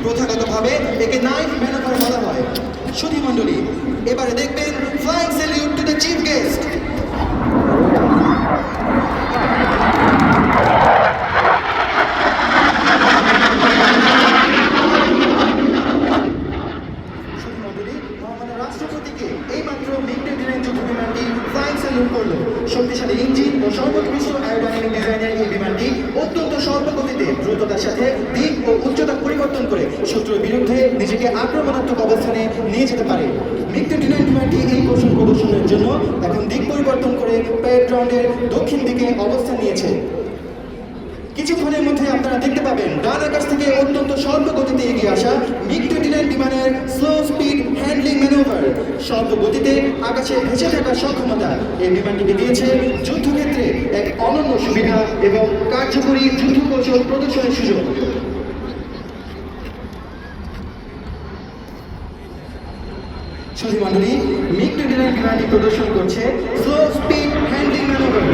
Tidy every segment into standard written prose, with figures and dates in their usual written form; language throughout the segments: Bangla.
প্রথাগতভাবে একে নাইট ম্যানোভার বলা হয়। সুধী মণ্ডলী, এবারে দেখবেন flying salute to the chief guest. রাষ্ট্রপতিকে এইমাত্র মিগ-29 যুদ্ধ বিমানটি ফ্লাইং স্যালুট করলো। শক্তিশালী ইঞ্জিন ও সর্বোৎকৃষ্ট অ্যারোডাইনামিক ডিজাইনের এই বিমানটি অত্যন্ত স্বল্প গতিতে দ্রুততার সাথে দিক ও উচ্চতা পরিবর্তন করে শত্রুর বিরুদ্ধে নিজেকে আক্রমণাত্মক অবস্থানে নিয়ে যেতে পারে। মিগ-29 বিমানটি এই কৌশল প্রদর্শনের জন্য এখন দিক পরিবর্তন করে প্যারেড গ্রাউন্ডের দক্ষিণ দিকে অবস্থান নিয়েছে। কিছুক্ষণের মধ্যে আপনারা দেখতে পাবেন ডান আকাশ থেকে অত্যন্ত স্বল্প গতিতে এগিয়ে আসা মিগ-29 বিমানের স্লো স্পিড হ্যান্ডলিং ম্যানোভার। স্বল্প গতিতে আকাশে ভেসে থাকার সক্ষমতা এই বিমানটিকে দিয়েছে যুদ্ধক্ষেত্রে এক অনন্য সুবিধা এবং কার্যকরী যুদ্ধ কৌশল প্রদর্শনের সুযোগ। সুধী মণ্ডলী, মিগ-29 বিমানটি প্রদর্শন করছে স্লো স্পিড হ্যান্ডলিং ম্যানোভার।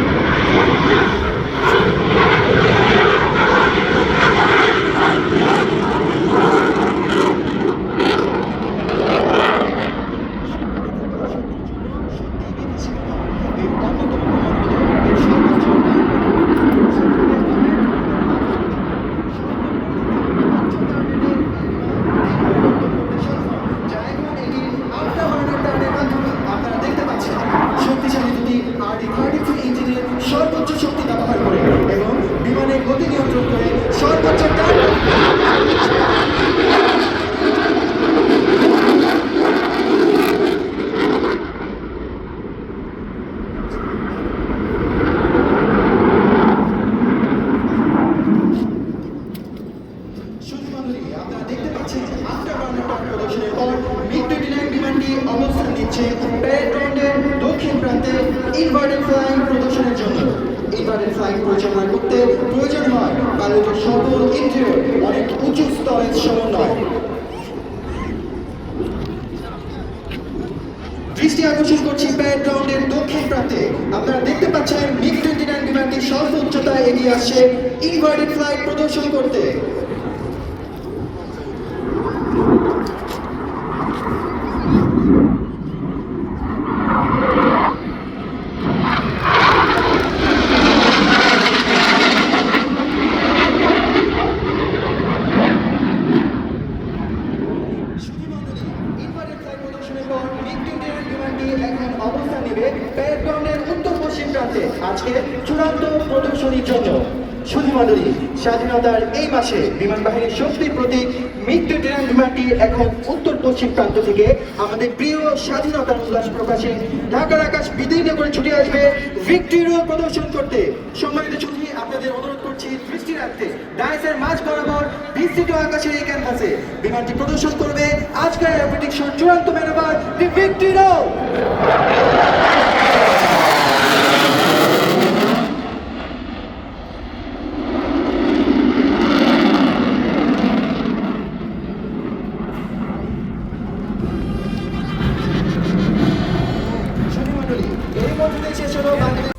সর্বোচ্চ শক্তি ব্যবহার করে এবং বিমানের গতি নিয়ন্ত্রণ করে সর্বোচ্চ আপনারা দেখতে পাচ্ছেন আফটারবার্নার প্রদর্শনের পর মিগ-29 বিমানটি অবস্থান নিচ্ছে প্যারেড গ্রাউন্ডের দক্ষিণ প্রান্তে ইনভার্টেড ফ্লাইং প্রদর্শনের জন্য। ইনভার্টেড ফ্লাইং পরিচালনা করতে প্রয়োজন হয় পাইলটের সকল ইন্দ্রিয় অনেক উঁচু স্তরের সমন্বয়। দৃষ্টি আকর্ষণ করছি প্যারেড গ্রাউন্ডের দক্ষিণ প্রান্তে। আপনারা দেখতে পাচ্ছেন মিগ-29 বিমানটি স্বল্প উচ্চতায় এগিয়ে আসছে ইনভার্টেড ফ্লাইট প্রদর্শন করতে। অবস্থান নেবে প্যারেড গ্রাউন্ডের উত্তর পশ্চিম প্রান্তে আজকে চূড়ান্ত প্রদর্শনীর জন্য। সুধী মণ্ডলী, স্বাধীনতার এই মাসে বিমান বাহিনীর শক্তির প্রতীক মিগ-29 বিমানটি এখন উত্তর পশ্চিম প্রান্ত থেকে আমাদের প্রিয় স্বাধীনতার উল্লাস প্রকাশে ঢাকার আকাশ বিদীর্ণ করে ছুটে আসবে ভিক্টরি রোল প্রদর্শন করতে। সম্মানিত সুধী, আপনাদের অনুরোধ করছি দৃষ্টি রাখতে ডায়াসের মাঝ বরাবর বিস্তৃত আকাশের এই ক্যানভাসে বিমানটি প্রদর্শন করবে আজকের এয়ারপ্রেডিকশন চূড়ান্ত ম্যানোভার দি ভিক্টরি রোল। এই মধ্যে শেষ হলো বাংলাদেশ